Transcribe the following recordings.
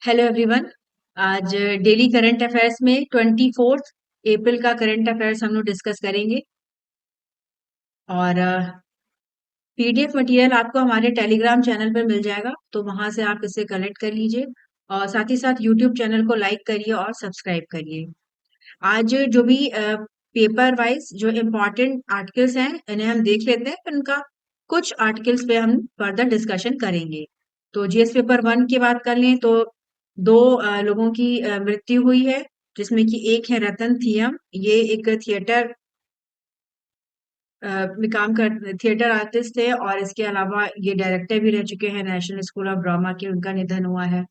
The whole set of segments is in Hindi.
Hello everyone. आज डेली करंट अफेयर्स में 24 अप्रैल का करंट अफेयर्स हम लोग डिस्कस करेंगे। और पीडीएफ मटेरियल आपको हमारे टेलीग्राम चैनल पर मिल जाएगा, तो वहां से आप इसे कलेक्ट कर लीजिए। और साथ ही साथ यूट्यूब चैनल को लाइक करिए और सब्सक्राइब करिए। आज जो भी पेपर वाइज जो इम्पोर्टेंट आर्टिकल्स हैं इन्हें हम देख लेते हैं। उनका कुछ आर्टिकल्स पे हम फर्दर डिस्कशन करेंगे। तो जीएस पेपर 1 की बात कर लें तो दो लोगों की मृत्यु हुई है, जिसमें कि एक है रतन थियम। ये एक थिएटर में काम कर थिएटर आर्टिस्ट थे, और इसके अलावा ये डायरेक्टर भी रह चुके हैं नेशनल स्कूल ऑफ ड्रामा के। उनका निधन हुआ है।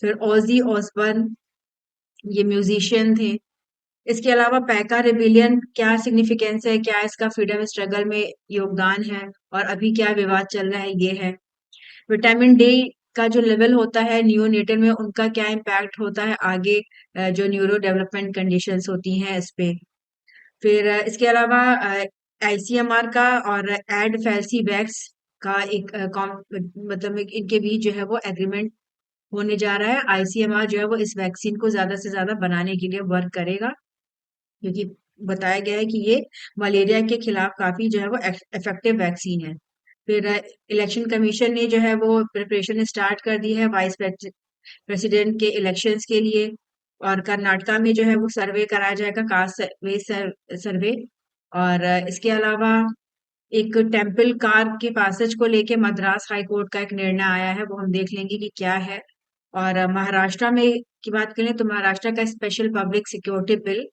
फिर ओजी ऑसबर्न, ये म्यूजिशियन थे। इसके अलावा पैका रिबिलियन क्या सिग्निफिकेंस है, क्या इसका फ्रीडम स्ट्रगल में योगदान है, और अभी क्या विवाद चल रहा है, ये है। विटामिन डी का जो लेवल होता है नियोनेटल में, उनका क्या इम्पैक्ट होता है आगे जो न्यूरो डेवलपमेंट कंडीशंस होती हैं इस पे। फिर इसके अलावा आईसीएमआर का और एड फैल्सी वैक्स का एक मतलब इनके बीच जो है वो एग्रीमेंट होने जा रहा है। आईसीएमआर जो है वो इस वैक्सीन को ज्यादा से ज्यादा बनाने के लिए वर्क करेगा, क्योंकि बताया गया है कि ये मलेरिया के खिलाफ काफी जो है वो इफेक्टिव वैक्सीन है। फिर इलेक्शन कमीशन ने जो है वो प्रिपरेशन स्टार्ट कर दी है वाइस प्रेसिडेंट के इलेक्शंस के लिए। और कर्नाटका में जो है वो सर्वे कराया जाएगा, कास्ट सर्वे। और इसके अलावा एक टेम्पल कार के पासेज को लेके मद्रास हाई कोर्ट का एक निर्णय आया है, वो हम देख लेंगे कि क्या है। और महाराष्ट्र में की बात करें तो महाराष्ट्र का स्पेशल पब्लिक सिक्योरिटी बिल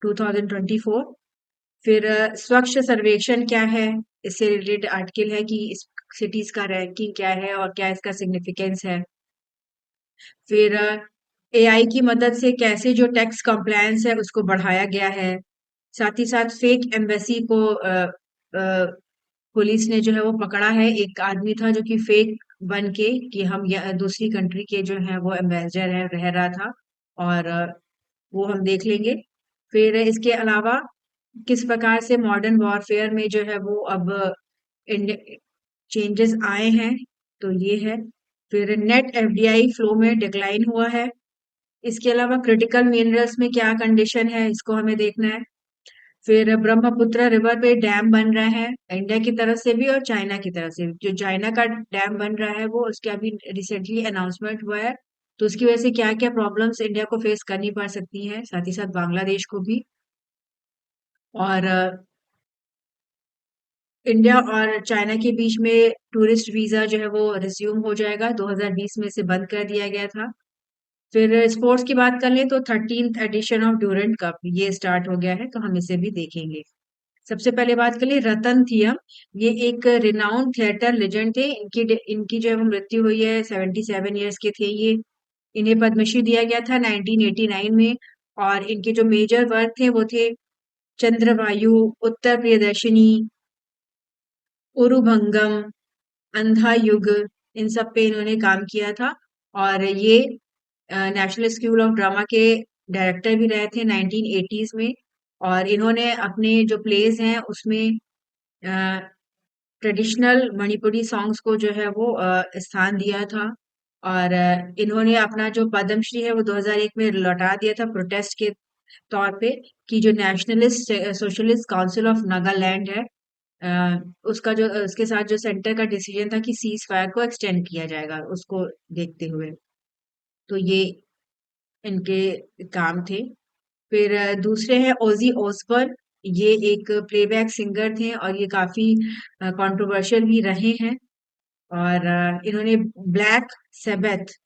2024। फिर स्वच्छ सर्वेक्षण क्या है, इससे रिलेटेड आर्टिकल है कि इस सिटीज का रैंकिंग क्या है और क्या इसका सिग्निफिकेंस है। फिर एआई की मदद से कैसे जो टैक्स कंप्लायंस है उसको बढ़ाया गया है। साथ ही साथ फेक एम्बेसी को पुलिस ने जो है वो पकड़ा है। एक आदमी था जो कि फेक बन के कि हम दूसरी कंट्री के जो है वो एम्बेसडर है रह रहा था। और वो हम देख लेंगे। फिर इसके अलावा किस प्रकार से मॉडर्न वॉरफेयर में जो है वो अब चेंजेस आए हैं, तो ये है। फिर नेट एफडीआई फ्लो में डिक्लाइन हुआ है। इसके अलावा क्रिटिकल मिनरल्स में क्या कंडीशन है, इसको हमें देखना है। फिर ब्रह्मपुत्र रिवर पे डैम बन रहा है, इंडिया की तरफ से भी और चाइना की तरफ से भी। जो चाइना का डैम बन रहा है वो उसके अभी रिसेंटली अनाउंसमेंट हुआ है। तो उसकी वजह से क्या क्या प्रॉब्लम्स इंडिया को फेस करनी पड़ सकती हैं, साथ ही साथ बांग्लादेश को भी। और इंडिया और चाइना के बीच में टूरिस्ट वीजा जो है वो रिज्यूम हो जाएगा, 2020 में से बंद कर दिया गया था। फिर स्पोर्ट्स की बात कर लें तो 13th edition of Durand cup ये स्टार्ट हो गया है, तो हम इसे भी देखेंगे। सबसे पहले बात कर ले रतन थियम। ये एक रिनाउंड थिएटर लेजेंड थे। इनकी जो है वो मृत्यु हुई है, 77 ईयर्स के थे ये। इन्हें पद्मश्री दिया गया था 1989 में। और इनके जो मेजर वर्क थे वो थे चंद्रवायु, उत्तर प्रियदर्शिनी, उरुभंगम, अंधा युग, इन सब पे इन्होंने काम किया था। और ये नेशनल स्कूल ऑफ ड्रामा के डायरेक्टर भी रहे थे 1980s में। और इन्होंने अपने जो प्लेस हैं उसमें ट्रेडिशनल मणिपुरी सॉन्ग्स को जो है वो स्थान दिया था। और इन्होंने अपना जो पद्मश्री है वो 2001 में लौटा दिया था प्रोटेस्ट के तौर पे, कि जो nationalist socialist council of Nagaland है उसका जो उसके साथ जो सेंटर का डिसीजन था कि सीज फायर को एक्सटेंड किया जाएगा, उसको देखते हुए। तो ये इनके काम थे। फिर दूसरे हैं ओजी ओसबर्न। ये एक प्लेबैक सिंगर थे और ये काफी कंट्रोवर्शियल भी रहे हैं। और इन्होंने ब्लैक सेबथ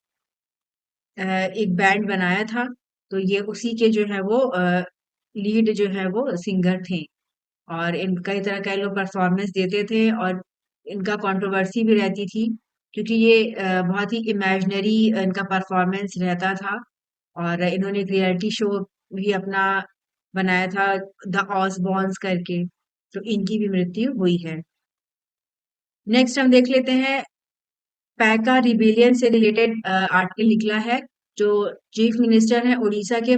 एक बैंड बनाया था, तो ये उसी के जो है वो लीड जो है वो सिंगर थे। और इन कई तरह के लोग परफॉर्मेंस देते थे, और इनका कंट्रोवर्सी भी रहती थी, क्योंकि ये बहुत ही इमेजिनरी इनका परफॉर्मेंस रहता था। और इन्होंने एक रियलिटी शो भी अपना बनाया था, द ऑसबॉर्न्स करके। तो इनकी भी मृत्यु हुई है। नेक्स्ट हम देख लेते हैं, पैका रिबिलियन से रिलेटेड आर्टिकल निकला है। जो चीफ मिनिस्टर हैं उड़ीसा के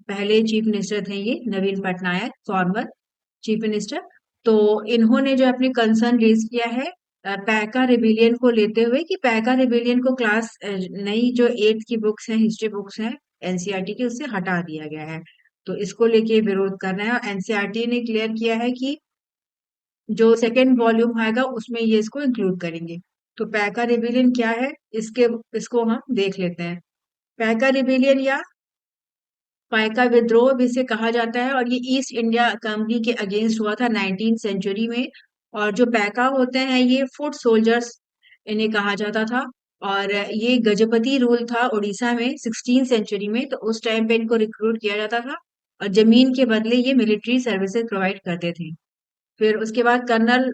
पहले चीफ मिनिस्टर थे ये नवीन पटनायक, फॉर्मर चीफ मिनिस्टर। तो इन्होंने जो अपनी कंसर्न रेज किया है पैका रिबिलियन को लेते हुए कि पैका रिबिलियन को क्लास नई जो 8th की बुक्स हैं, हिस्ट्री बुक्स हैं एनसीईआरटी की, उससे हटा दिया गया है। तो इसको लेके विरोध करना है और एनसीईआरटी ने क्लियर किया है कि जो सेकंड वॉल्यूम आएगा उसमें ये इसको इंक्लूड करेंगे। तो पैका रिबिलियन क्या है, इसके इसको हम देख लेते हैं। पैका रिबिलियन या पाइका विद्रोह भी इसे कहा जाता है और ये ईस्ट इंडिया कंपनी के अगेंस्ट हुआ था 19th सेंचुरी में। और जो पैका होते हैं ये फुट सोल्जर्स इन्हें कहा जाता था। और ये गजपति रूल था उड़ीसा में 16th सेंचुरी में, तो उस टाइम पे इनको रिक्रूट किया जाता था और जमीन के बदले ये मिलिट्री सर्विसेज प्रोवाइड करते थे। फिर उसके बाद कर्नल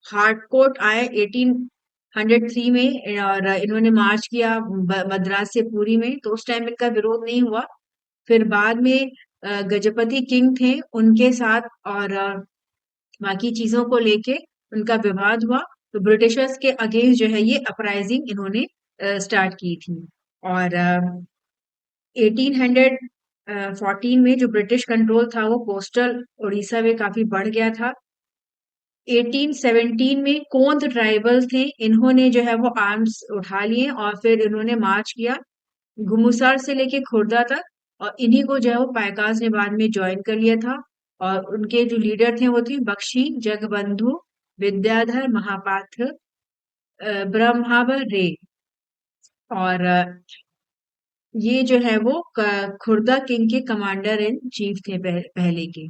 हार्डकोट आए 1803 में और इन्होंने मार्च किया मद्रास से पुरी में, तो उस टाइम इनका विरोध नहीं हुआ। फिर बाद में गजपति किंग थे उनके साथ और बाकी चीजों को लेके उनका विवाद हुआ। तो ब्रिटिशर्स के अगेंस्ट जो है ये अपराइजिंग इन्होंने स्टार्ट की थी। और 1814 में जो ब्रिटिश कंट्रोल था वो कोस्टल उड़ीसा में काफी बढ़ गया था। 1817 में कोंद ट्राइबल थे, इन्होंने जो है वो आर्म्स उठा लिए और फिर इन्होंने मार्च किया घुमुसार से लेके खुर्दा तक। और इन्हीं को जो है वो पायकाज ने बाद में ज्वाइन कर लिया था। और उनके जो लीडर थे वो थे बख्शी जगबंधु विद्याधर महापात्र ब्रह्मावर रे। और ये जो है वो खुर्दा किंग के कमांडर इन चीफ थे पहले के।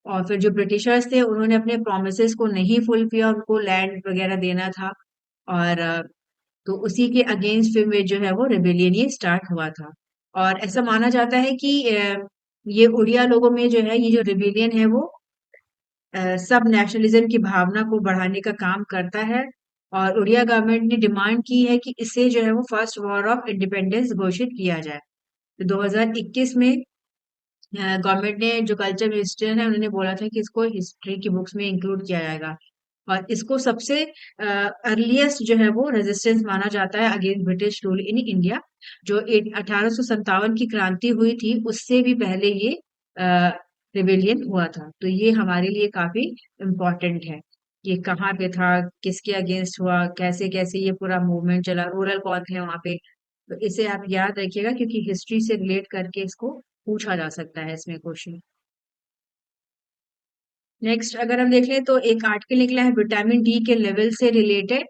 और फिर जो ब्रिटिशर्स थे उन्होंने अपने प्रोमिसेस को नहीं फुल किया, उनको लैंड वगैरह देना था। और तो उसी के अगेंस्ट फिर में जो है वो रेबेलियन ये स्टार्ट हुआ था। और ऐसा माना जाता है कि ये उड़िया लोगों में जो है ये जो रेबेलियन है वो सब नेशनलिज्म की भावना को बढ़ाने का काम करता है। और उड़िया गवर्नमेंट ने डिमांड की है कि इसे जो है वो फर्स्ट वॉर ऑफ इंडिपेंडेंस घोषित किया जाए। तो 2021 में गवर्नमेंट ने जो कल्चर मिनिस्टर है उन्होंने बोला था कि इसको हिस्ट्री की बुक्स में इंक्लूड किया जाएगा। और इसको सबसे अर्लीस्ट जो है वो रेजिस्टेंस माना जाता है against British rule in India. जो 1857 की क्रांति हुई थी उससे भी पहले ये रिबेलियन हुआ था। तो ये हमारे लिए काफी इम्पोर्टेंट है। ये कहाँ पे था, किसके अगेंस्ट हुआ, कैसे कैसे ये पूरा मूवमेंट चला, रूरल कौन थे वहां पे। तो इसे आप याद रखिएगा क्योंकि हिस्ट्री से रिलेट करके इसको पूछा जा सकता है इसमें क्वेश्चन। नेक्स्ट अगर हम देख लें तो एक आर्टिकल निकला है विटामिन डी के लेवल से रिलेटेड।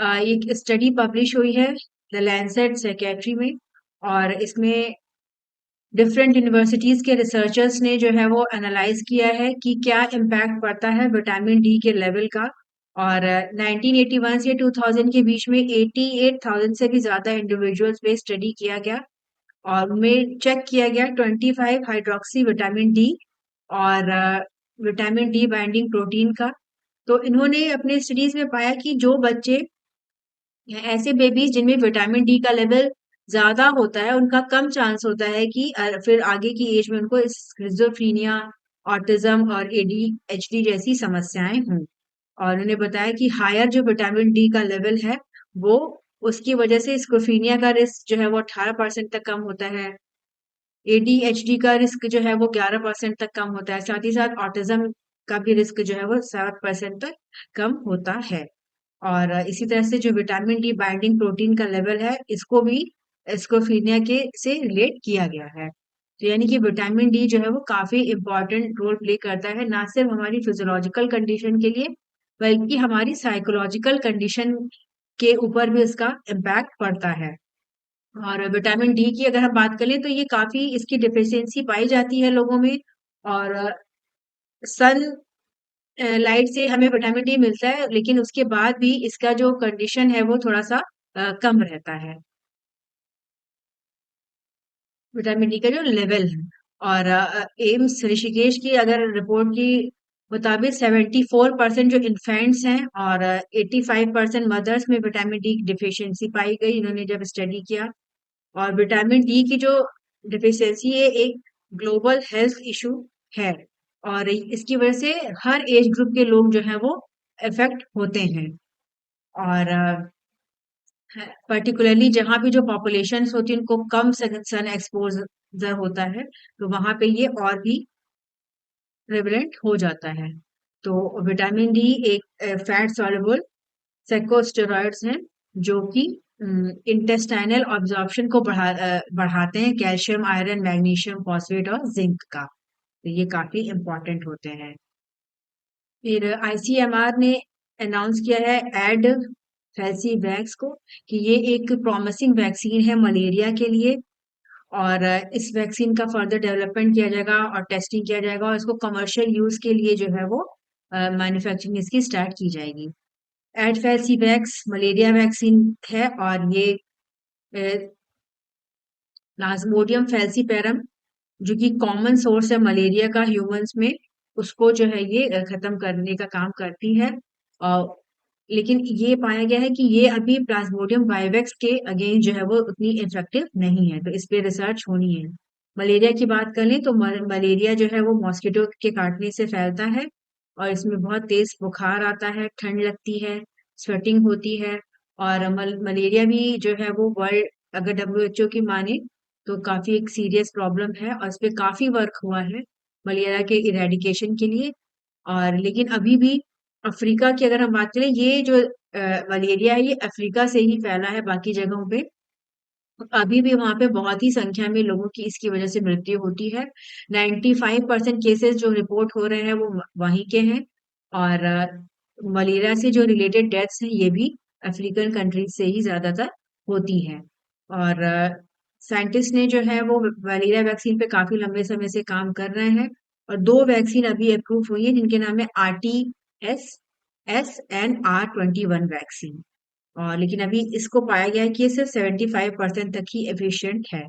एक स्टडी पब्लिश हुई है द लैंसेट साइकेट्री में। और इसमें डिफरेंट यूनिवर्सिटीज के रिसर्चर्स ने जो है वो एनालाइज किया है कि क्या इम्पैक्ट पड़ता है विटामिन डी के लेवल का। और 1981 से 2000 के बीच में 88,000 से भी ज्यादा इंडिविजुअल्स पे स्टडी किया गया। और उनमें चेक किया गया 25 हाइड्रोक्सी विटामिन डी और विटामिन डी बाइंडिंग प्रोटीन का। तो इन्होंने अपने स्टडीज में पाया कि जो बच्चे ऐसे बेबीज जिनमें विटामिन डी का लेवल ज्यादा होता है उनका कम चांस होता है कि फिर आगे की एज में उनको स्किज़ोफ्रेनिया, ऑटिज्म और एडीएचडी जैसी समस्याएं हों। और उन्होंने बताया कि हायर जो विटामिन डी का लेवल है वो उसकी वजह से स्किज़ोफ्रेनिया का रिस्क जो है वो 18% तक कम होता है। एडीएचडी का रिस्क जो है वो 11% तक कम होता है। साथ ही साथ ऑटिज्म का भी रिस्क जो है वो 7% तक कम होता है। और इसी तरह से जो विटामिन डी बाइंडिंग प्रोटीन का लेवल है इसको भी स्किज़ोफ्रेनिया के से रिलेट किया गया है। तो यानी कि विटामिन डी जो है वो काफी इंपॉर्टेंट रोल प्ले करता है ना सिर्फ हमारी फिजियोलॉजिकल कंडीशन के लिए बल्कि हमारी साइकोलॉजिकल कंडीशन के ऊपर भी इसका इम्पैक्ट पड़ता है। और विटामिन डी की अगर हम बात करें तो ये काफी इसकी डिफिशियंसी पाई जाती है लोगों में। और सन लाइट से हमें विटामिन डी मिलता है लेकिन उसके बाद भी इसका जो कंडीशन है वो थोड़ा सा कम रहता है विटामिन डी का जो लेवल है। और एम्स ऋषिकेश की अगर रिपोर्ट की मुताबिक 74% जो इन्फेंट्स हैं और 85% मदर्स में विटामिन डी की डिफिशियंसी पाई गई इन्होंने जब स्टडी किया। और विटामिन डी की जो डिफिशियंसी है एक ग्लोबल हेल्थ इशू है। और इसकी वजह से हर एज ग्रुप के लोग जो है वो इफेक्ट होते हैं। और पर्टिकुलरली जहाँ भी जो पॉपुलेशन होती है उनको कम सन एक्सपोजर होता है तो वहां पे ये और भी प्रेवलेंट हो जाता है। तो विटामिन डी एक फैट सॉल्युबल सेकोस्टेरॉइड्स हैं जो कि इंटेस्टाइनल ऑब्जॉर्प्शन को बढ़ाते हैं, कैल्शियम, आयरन, मैग्नीशियम, फॉस्फेट और जिंक का। तो ये काफी इंपॉर्टेंट होते हैं। फिर आईसीएमआर ने अनाउंस किया है एड फैसिवैक्स को कि ये एक प्रॉमिसिंग वैक्सीन है मलेरिया के लिए, और इस वैक्सीन का फर्दर डेवलपमेंट किया जाएगा और टेस्टिंग किया जाएगा, और इसको कमर्शियल यूज के लिए जो है वो मैन्युफैक्चरिंग इसकी स्टार्ट की जाएगी। एडफेसिवैक्स मलेरिया वैक्सीन है, और ये प्लाज्मोडियम फैल्सीपेरम जो कि कॉमन सोर्स है मलेरिया का ह्यूमंस में, उसको जो है ये खत्म करने का काम करती है। और लेकिन ये पाया गया है कि ये अभी प्लाज्मोडियम वाइवेक्स के अगेंस्ट जो है वो उतनी इफेक्टिव नहीं है, तो इस पे रिसर्च होनी है। मलेरिया की बात करें तो मलेरिया जो है वो मॉस्किटो के काटने से फैलता है, और इसमें बहुत तेज बुखार आता है, ठंड लगती है, स्वेटिंग होती है। और मलेरिया भी जो है वो वर्ल्ड, अगर डब्ल्यूएचओ की माने तो काफी एक सीरियस प्रॉब्लम है, और इस पे काफी वर्क हुआ है मलेरिया के इरेडिकेशन के लिए। और लेकिन अभी भी अफ्रीका की अगर हम बात करें, ये जो मलेरिया है ये अफ्रीका से ही फैला है बाकी जगहों पे। अभी भी वहां पे बहुत ही संख्या में लोगों की इसकी वजह से मृत्यु होती है। 95% केसेस जो रिपोर्ट हो रहे हैं वो वहीं के हैं। और मलेरिया से जो रिलेटेड डेथ्स हैं ये भी अफ्रीकन कंट्रीज से ही ज्यादातर होती है। और साइंटिस्ट ने जो है वो मलेरिया वैक्सीन पे काफी लंबे समय से काम कर रहे हैं, और दो वैक्सीन अभी अप्रूव हुई है जिनके नाम है RTS एंड R21 वैक्सीन। और लेकिन अभी इसको पाया गया है कि ये सिर्फ 75% तक ही एफिशिएंट है।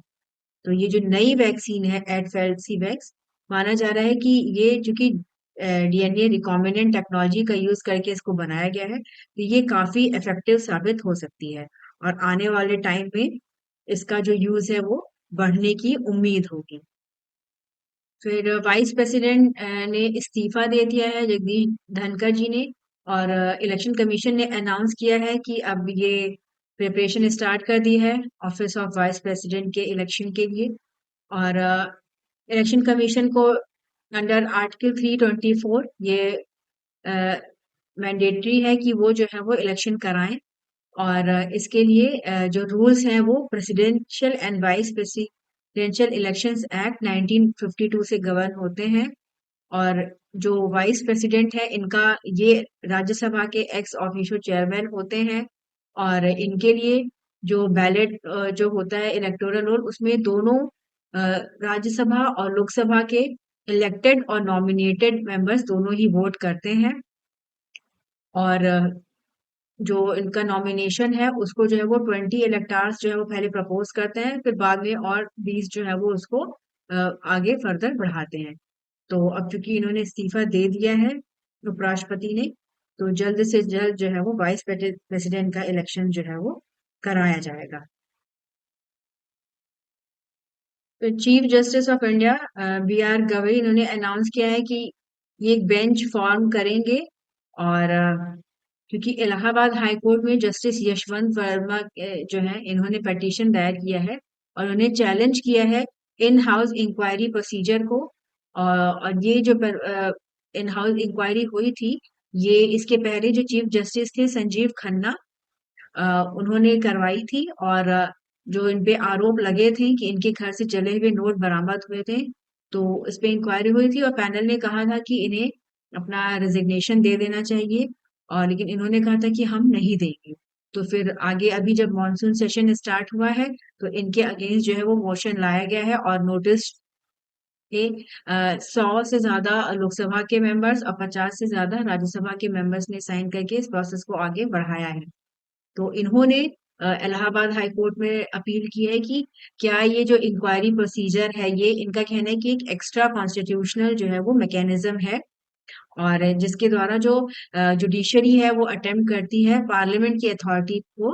तो ये जो नई वैक्सीन है एडफेल्सीवैक्स, माना जा रहा है कि ये चूंकि डीएनए रिकॉम्बिनेंट टेक्नोलॉजी का यूज करके इसको बनाया गया है, तो ये काफी इफेक्टिव साबित हो सकती है, और आने वाले टाइम में इसका जो यूज है वो बढ़ने की उम्मीद होगी। फिर वाइस प्रेसिडेंट ने इस्तीफा दे दिया है, जगदीश धनखड़ जी ने। और इलेक्शन कमीशन ने अनाउंस किया है कि अब ये प्रिपरेशन स्टार्ट कर दी है ऑफिस ऑफ वाइस प्रेसिडेंट के इलेक्शन के लिए। और इलेक्शन कमीशन को अंडर आर्टिकल 324 ये मैंडेटरी है कि वो जो है वो इलेक्शन कराएं। और इसके लिए जो रूल्स हैं वो presidential and vice presidential elections act 1952 से गवर्न होते हैं। और जो वाइस प्रेसिडेंट है इनका ये राज्यसभा के एक्स ऑफिशियो चेयरमैन होते हैं। और इनके लिए जो बैलेट जो होता है इलेक्टोरल रोल, उसमें दोनों राज्यसभा और लोकसभा के इलेक्टेड और नॉमिनेटेड मेंबर्स दोनों ही वोट करते हैं। और जो इनका नॉमिनेशन है उसको जो है वो 20 इलेक्टार्स जो है वो पहले प्रपोज करते हैं, फिर बाद में और 20 जो है वो उसको आगे फर्दर बढ़ाते हैं। तो अब चूंकि इन्होंने इस्तीफा दे दिया है उपराष्ट्रपति ने, तो जल्द से जल्द जो है वो वाइस प्रेसिडेंट का इलेक्शन जो है वो कराया जाएगा। तो chief justice of India B R Gavai इन्होंने अनाउंस किया है कि ये एक बेंच फॉर्म करेंगे। और क्योंकि इलाहाबाद हाई कोर्ट में जस्टिस यशवंत वर्मा जो है इन्होंने पिटीशन दायर किया है, और उन्होंने चैलेंज किया है इन हाउस इंक्वायरी प्रोसीजर को। और ये जो इन हाउस इंक्वायरी हुई थी, ये इसके पहले जो चीफ जस्टिस थे संजीव खन्ना, उन्होंने करवाई थी। और जो इन पे आरोप लगे थे कि इनके घर से जले हुए नोट बरामद हुए थे, तो इस पे इंक्वायरी हुई थी, और पैनल ने कहा था कि इन्हें अपना रिजिग्नेशन दे देना चाहिए। और लेकिन इन्होंने कहा था कि हम नहीं देंगे। तो फिर आगे अभी जब मॉनसून सेशन स्टार्ट हुआ है, तो इनके अगेंस्ट जो है वो मोशन लाया गया है, और नोटिस के 100 से ज्यादा लोकसभा के मेंबर्स और 50 से ज्यादा राज्यसभा के मेंबर्स ने साइन करके इस प्रोसेस को आगे बढ़ाया है। तो इन्होंने इलाहाबाद हाई कोर्ट में अपील की है कि क्या ये जो इंक्वायरी प्रोसीजर है, ये इनका कहना है कि एक एक्स्ट्रा कॉन्स्टिट्यूशनल जो है वो मैकेनिज्म है, और जिसके द्वारा जो जुडिशरी है वो अटेम्प्ट करती है पार्लियामेंट की अथॉरिटी को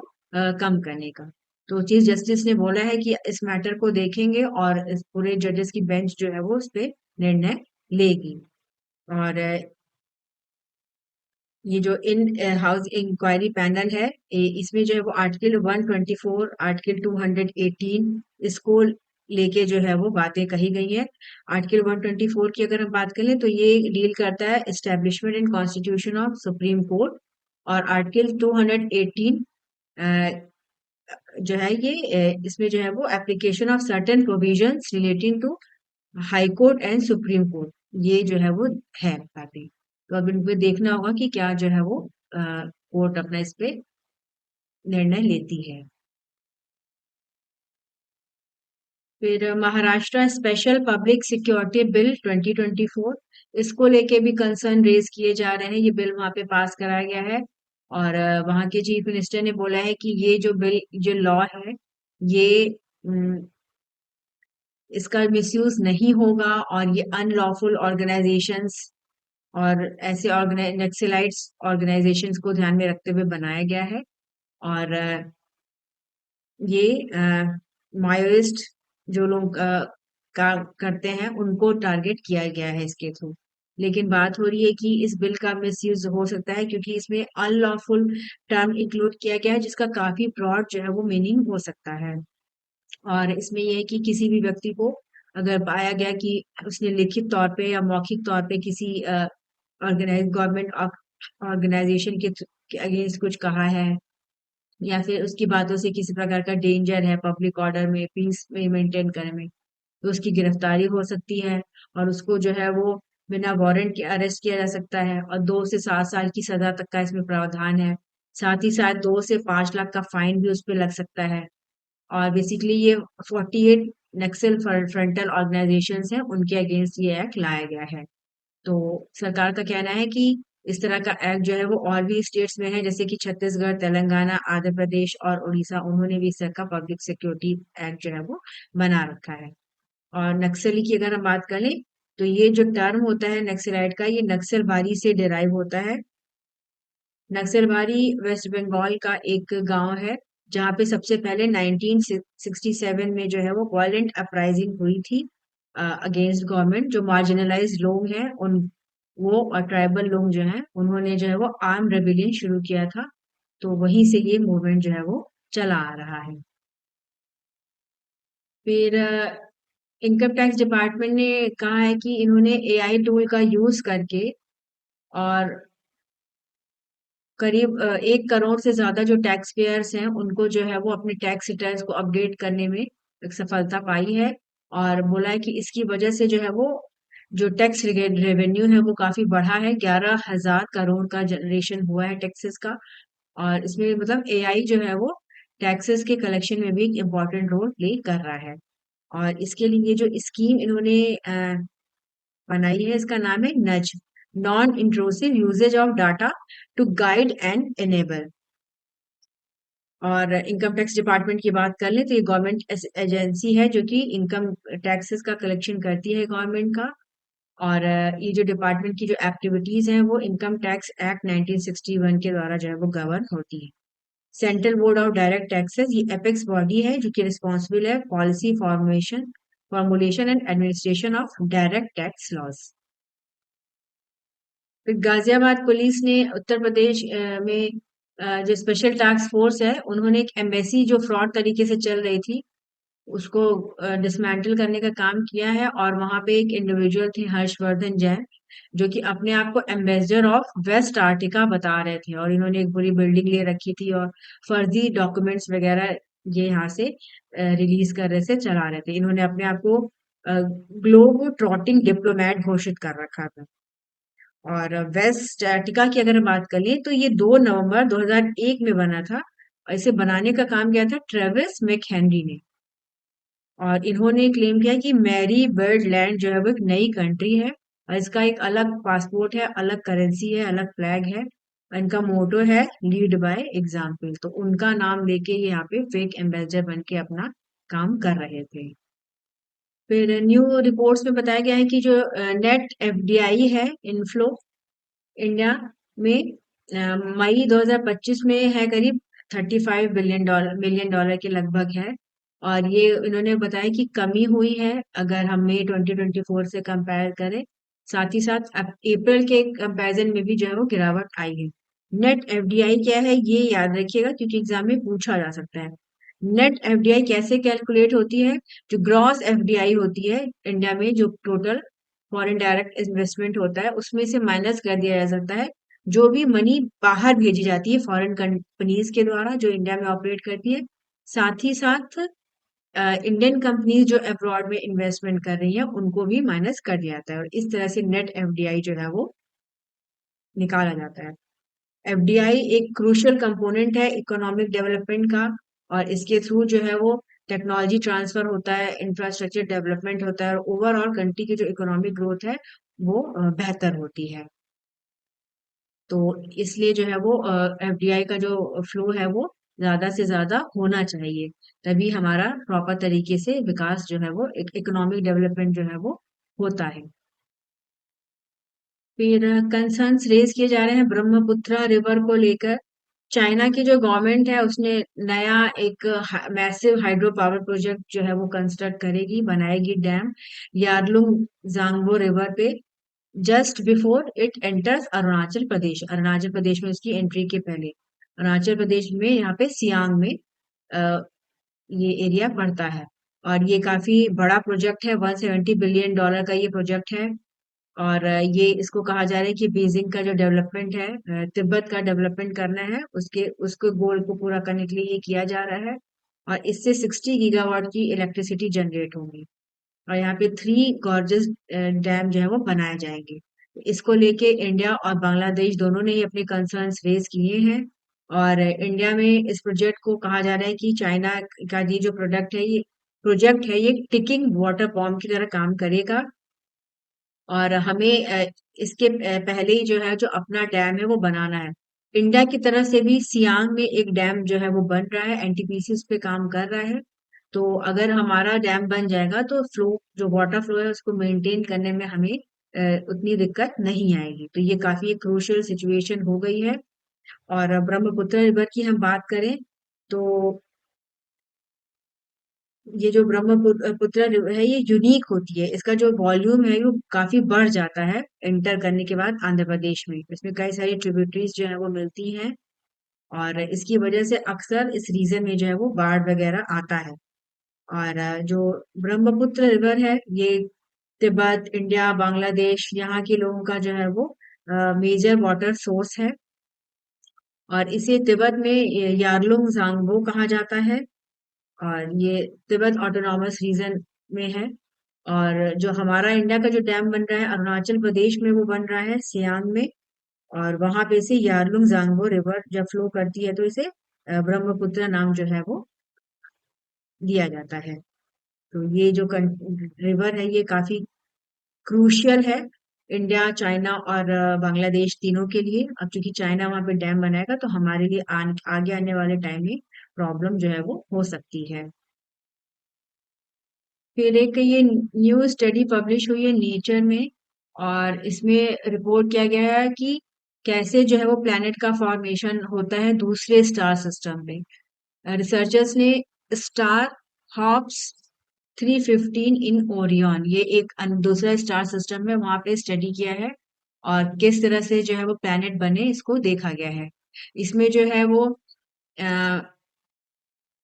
कम करने का। तो चीफ जस्टिस ने बोला है कि इस मैटर को देखेंगे, और इस पूरे जजेस की बेंच जो है वो उस पे निर्णय लेगी। और ये जो इन हाउस इंक्वायरी पैनल है, इसमें जो है वो आर्टिकल 124, आर्टिकल 218 इसको लेके जो है वो बातें कही गई है। आर्टिकल 124 की अगर हम बात करें तो ये डील करता है establishment and constitution of supreme court. और आर्टिकल 218 जो है ये इसमें जो है वो application of certain provisions relating to high court and supreme court, ये जो है वो है बातें। तो अब इनको देखना होगा कि क्या जो है वो कोर्ट अपना इस पे निर्णय लेती है। फिर Maharashtra special public security bill 2024, इसको लेके भी कंसर्न रेज किए जा रहे हैं। ये बिल वहां पे पास कराया गया है और वहां के चीफ मिनिस्टर ने बोला है कि ये जो बिल जो लॉ है ये इसका मिसयूज नहीं होगा और ये अनलॉफुल ऑर्गेनाइजेशंस और ऐसे नक्सलाइट्स ऑर्गेनाइजेशंस को ध्यान में रखते हुए बनाया गया है। और ये माओइस्ट जो लोग काम करते हैं उनको टारगेट किया गया है इसके थ्रू। लेकिन बात हो रही है कि इस बिल का मिसयूज हो सकता है क्योंकि इसमें अनलॉफुल टर्म इंक्लूड किया गया है जिसका काफी ब्रॉड जो है वो मीनिंग हो सकता है। और इसमें ये है कि किसी भी व्यक्ति को अगर पाया गया कि उसने लिखित तौर पे या मौखिक तौर पे किसी ऑर्गेनाइज गवर्नमेंट ऑर्गेनाइजेशन के अगेंस्ट कुछ कहा है या फिर उसकी बातों से किसी प्रकार का डेंजर है पब्लिक ऑर्डर में, पीस में मेंटेन करने में, तो उसकी गिरफ्तारी हो सकती है और उसको जो है वो बिना वारंट के अरेस्ट किया जा सकता है और 2 से 7 साल की सजा तक का इसमें प्रावधान है। साथ ही साथ 2 से 5 लाख का फाइन भी उस पर लग सकता है। और बेसिकली ये 48 नक्सल फ्रंटल ऑर्गेनाइजेशंस हैं उनके अगेंस्ट ये एक्ट लाया गया है। तो सरकार का कहना है कि इस तरह का एक्ट जो है वो और भी स्टेट्स में है जैसे कि छत्तीसगढ़, तेलंगाना, आंध्र प्रदेश और उड़ीसा, उन्होंने भी इस तरह का पब्लिक सिक्योरिटी एक्ट जो है वो बना रखा है। और नक्सली की अगर हम बात करें तो ये जो टर्म होता है नक्सलाइट का ये नक्सलबारी से डिराइव होता है। नक्सलबारी वेस्ट बंगाल का एक गांव है जहाँ पे सबसे पहले 1967 में जो है वो वायलेंट अपराइजिंग हुई थी अगेंस्ट गवर्नमेंट। जो मार्जिनलाइज्ड लोग हैं उन वो और ट्राइबल लोग जो हैं उन्होंने जो है वो आर्म रेबिलियन शुरू किया था। तो वहीं से ये मूवमेंट जो है वो चला आ रहा है। फिर इनकम टैक्स डिपार्टमेंट ने कहा है कि इन्होंने एआई टूल का यूज करके और करीब 1 करोड़ से ज्यादा जो टैक्स पेयर्स हैं उनको जो है वो अपने टैक्स रिटर्न्स को अपडेट करने में एक सफलता पाई है। और बोला है कि इसकी वजह से जो है वो जो टैक्स रेवेन्यू है वो काफी बढ़ा है, 11,000 करोड़ का जनरेशन हुआ है टैक्सेस का। और इसमें मतलब एआई जो है वो टैक्सेस के कलेक्शन में भी एक इम्पोर्टेंट रोल प्ले कर रहा है। और इसके लिए जो स्कीम इन्होंने बनाई है इसका नाम है nudge, non intrusive usage of data to guide and enable. और इनकम टैक्स डिपार्टमेंट की बात कर लें तो ये गवर्नमेंट एजेंसी है जो कि इनकम टैक्सेस का कलेक्शन करती है गवर्नमेंट का। और ये जो डिपार्टमेंट की जो एक्टिविटीज हैं वो इनकम टैक्स एक्ट 1961 के द्वारा जो है वो गवर्न होती है। Central board of direct taxes ये एपेक्स बॉडी है जो कि रिस्पॉन्सिबल है policy formulation and administration of direct tax laws. फिर गाजियाबाद पुलिस ने उत्तर प्रदेश में जो स्पेशल टास्क फोर्स है उन्होंने एक एम्बेसी जो फ्रॉड तरीके से चल रही थी उसको डिसमेंटल करने का काम किया है। और वहां पे एक इंडिविजुअल थे हर्षवर्धन जैन जो कि अपने आप को एम्बेसडर ऑफ वेस्ट आर्टिका बता रहे थे और इन्होंने एक पूरी बिल्डिंग ले रखी थी और फर्जी डॉक्यूमेंट्स वगैरह ये यहाँ से रिलीज कर रहे थे, चला रहे थे। इन्होंने अपने आप को ग्लोब ट्रॉटिंग डिप्लोमेट घोषित कर रखा था। और वेस्ट टिका की अगर हम बात करें तो ये 2 नवंबर 2001 में बना था और इसे बनाने का काम किया था ट्रेविस मैकहेनरी ने। और इन्होंने क्लेम किया कि मैरी बर्ड लैंड जो है वो एक नई कंट्री है और इसका एक अलग पासपोर्ट है, अलग करेंसी है, अलग फ्लैग है और इनका मोटो है लीड बाय एग्जाम्पल। तो उनका नाम लेके ये यहाँ पे फेक एम्बेसडर बन के अपना काम कर रहे थे। फिर न्यू रिपोर्ट्स में बताया गया है कि जो नेट एफडीआई है इनफ्लो इंडिया में मई 2025 में है करीब 35 मिलियन डॉलर के लगभग है। और ये इन्होंने बताया कि कमी हुई है अगर हम मई 2024 से कंपेयर करें। साथ ही साथ अप्रैल के कंपैरिजन में भी जो है वो गिरावट आई है। नेट एफडीआई क्या है ये याद रखिएगा क्योंकि एग्जाम में पूछा जा सकता है। नेट एफडीआई कैसे कैलकुलेट होती है? जो ग्रॉस एफडीआई होती है इंडिया में जो टोटल फॉरेन डायरेक्ट इन्वेस्टमेंट होता है उसमें से माइनस कर दिया जा सकता है जो भी मनी बाहर भेजी जाती है फॉरेन कंपनीज के द्वारा जो इंडिया में ऑपरेट करती है, साथ ही साथ इंडियन कंपनीज जो अब्रॉड में इन्वेस्टमेंट कर रही हैं उनको भी माइनस कर दिया जाता है और इस तरह से नेट एफडीआई जो है वो निकाला जाता है। एफडीआई एक क्रूशियल कंपोनेंट है इकोनॉमिक डेवलपमेंट का और इसके थ्रू जो है वो टेक्नोलॉजी ट्रांसफर होता है, इंफ्रास्ट्रक्चर डेवलपमेंट होता है और ओवरऑल कंट्री की जो इकोनॉमिक ग्रोथ है वो बेहतर होती है। तो इसलिए जो है वो एफडीआई का जो फ्लो है वो ज्यादा से ज्यादा होना चाहिए, तभी हमारा प्रॉपर तरीके से विकास जो है वो इकोनॉमिक डेवलपमेंट जो है वो होता है। फिर कंसर्न्स रेज किए जा रहे हैं ब्रह्मपुत्र रिवर को लेकर। चाइना की जो गवर्नमेंट है उसने नया एक मैसिव हाइड्रो पावर प्रोजेक्ट जो है वो कंस्ट्रक्ट करेगी, बनाएगी डैम यारलुंग जांगबो रिवर पे, just before it enters Arunachal Pradesh. Arunachal Pradesh में उसकी एंट्री के पहले अरुणाचल प्रदेश में यहाँ पे सियांग में अ, ये एरिया पड़ता है और ये काफी बड़ा प्रोजेक्ट है। $170 बिलियन का ये प्रोजेक्ट है और ये इसको कहा जा रहा है कि बीजिंग का जो डेवलपमेंट है, तिब्बत का डेवलपमेंट करना है, उसके उसको गोल को पूरा करने के लिए ये किया जा रहा है और इससे 60 गीगावाट की इलेक्ट्रिसिटी जनरेट होगी और यहाँ पे 3 गॉर्जस डैम जो है वो बनाए जाएंगे। तो इसको लेके इंडिया और बांग्लादेश दोनों ने ही अपने कंसर्न्स रेज किए हैं और इंडिया में इस प्रोजेक्ट को कहा जा रहा है कि चाइना का ये जो प्रोजेक्ट है ये टिकिंग वाटर बॉम्ब की तरह काम करेगा और हमें इसके पहले ही जो है जो अपना डैम है वो बनाना है। इंडिया की तरफ से भी सियांग में एक डैम जो है वो बन रहा है, एनटीपीसी उस पे काम कर रहा है। तो अगर हमारा डैम बन जाएगा तो फ्लो जो वाटर फ्लो है उसको मेंटेन करने में हमें उतनी दिक्कत नहीं आएगी। तो ये काफी क्रूशियल सिचुएशन हो गई है। और ब्रह्मपुत्र रिवर की हम बात करें तो ये जो ब्रह्मपुत्र रिवर है ये यूनिक होती है, इसका जो वॉल्यूम है वो काफी बढ़ जाता है एंटर करने के बाद आंध्र प्रदेश में। इसमें कई सारी ट्रिब्यूटरीज जो है वो मिलती हैं और इसकी वजह से अक्सर इस रीजन में जो है वो बाढ़ वगैरह आता है। और जो ब्रह्मपुत्र रिवर है ये तिब्बत, इंडिया, बांग्लादेश यहाँ के लोगों का जो है वो मेजर वाटर सोर्स है और इसे तिब्बत में यारलुंग जांगबो कहा जाता है और ये तिब्बत ऑटोनॉमस रीजन में है। और जो हमारा इंडिया का जो डैम बन रहा है अरुणाचल प्रदेश में वो बन रहा है सियांग में और वहां पे से यारलुंग जांगबो रिवर जब फ्लो करती है तो इसे ब्रह्मपुत्र नाम जो है वो दिया जाता है। तो ये जो रिवर है ये काफी क्रूशियल है इंडिया, चाइना और बांग्लादेश तीनों के लिए। अब चूंकि चाइना वहां पे डैम बनाएगा तो हमारे लिए आगे आने वाले टाइम में प्रॉब्लम जो है वो हो सकती है। फिर एक ये न्यू स्टडी पब्लिश हुई है नेचर में और इसमें रिपोर्ट किया गया है कि कैसे जो है वो प्लैनेट का फॉर्मेशन होता है दूसरे स्टार सिस्टम में। रिसर्चर्स ने स्टार हॉप्स 315 इन ओरियन, ये एक दूसरा स्टार सिस्टम है, वहां पे स्टडी किया है और किस तरह से जो है वो प्लैनेट बने इसको देखा गया है। इसमें जो है वो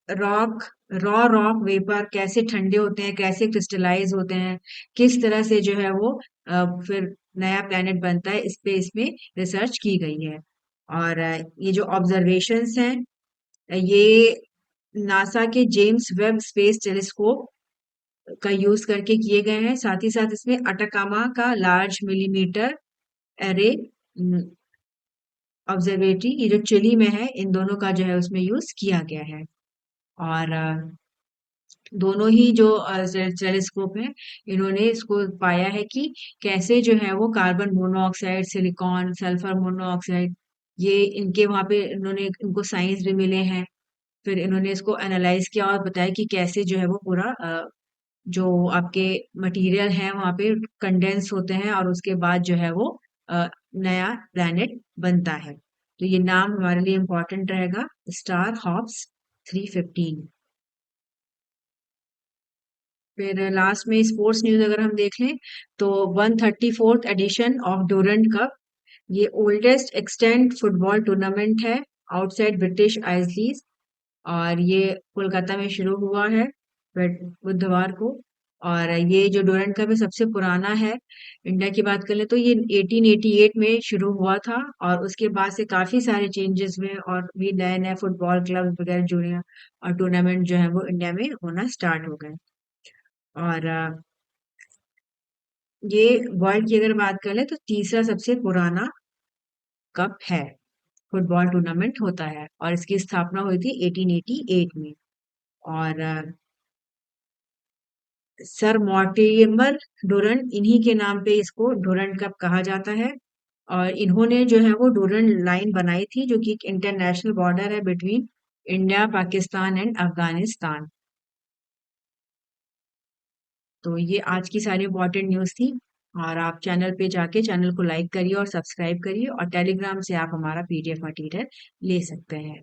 रॉक रॉक वेपर कैसे ठंडे होते हैं, कैसे क्रिस्टलाइज होते हैं, किस तरह से जो है वो फिर नया प्लेनेट बनता है, इस पे इसमें रिसर्च की गई है। और ये जो ऑब्जर्वेशंस हैं ये नासा के जेम्स वेब स्पेस टेलीस्कोप का यूज करके किए गए हैं। साथ ही साथ इसमें अटाकामा का लार्ज मिलीमीटर एरे ऑब्जर्वेटरी, ये जो चिली में है, इन दोनों का जो है उसमें यूज किया गया है। और दोनों ही जो टेलीस्कोप है इन्होंने इसको पाया है कि कैसे जो है वो carbon monoxide, silicon, sulphur monoxide, ये इनके वहां पे इन्होंने इनको साइंस भी मिले हैं। फिर इन्होंने इसको एनालाइज किया और बताया कि कैसे जो है वो पूरा जो आपके मटेरियल है वहां पे कंडेंस होते हैं और उसके बाद जो है वो अ, नया प्लैनेट बनता है। तो ये नाम हमारे लिए इम्पोर्टेंट रहेगा, स्टार हॉप्स 315। फिर लास्ट में स्पोर्ट्स न्यूज अगर हम देख लें तो 134th एडिशन ऑफ डोरंट कप, ये ओल्डेस्ट एक्सटेंड फुटबॉल टूर्नामेंट है आउटसाइड ब्रिटिश आइसलीज और ये कोलकाता में शुरू हुआ है बुधवार को। और ये जो डूरंड कप है सबसे पुराना है। इंडिया की बात करें तो ये 1888 में शुरू हुआ था और उसके बाद से काफी सारे चेंजेस हुए और भी नए नए फुटबॉल क्लब वगैरह जुड़े हैं और टूर्नामेंट जो है वो इंडिया में होना स्टार्ट हो गए। और ये वर्ल्ड की अगर बात करें तो तीसरा सबसे पुराना कप है, फुटबॉल टूर्नामेंट होता है और इसकी स्थापना हुई थी 1888 में। और सर मॉर्टिमर डुरंड इन्हीं के नाम पे इसको डुरंड कप कहा जाता है। और इन्होंने जो है वो डुरंड लाइन बनाई थी जो कि एक इंटरनेशनल बॉर्डर है between India Pakistan and Afghanistan. तो ये आज की सारी इंपॉर्टेंट न्यूज़ थी। और आप चैनल पे जाके चैनल को लाइक करिए और सब्सक्राइब करिए और टेलीग्राम से आप हमारा पीडीएफ मटेरियल ले सकते हैं।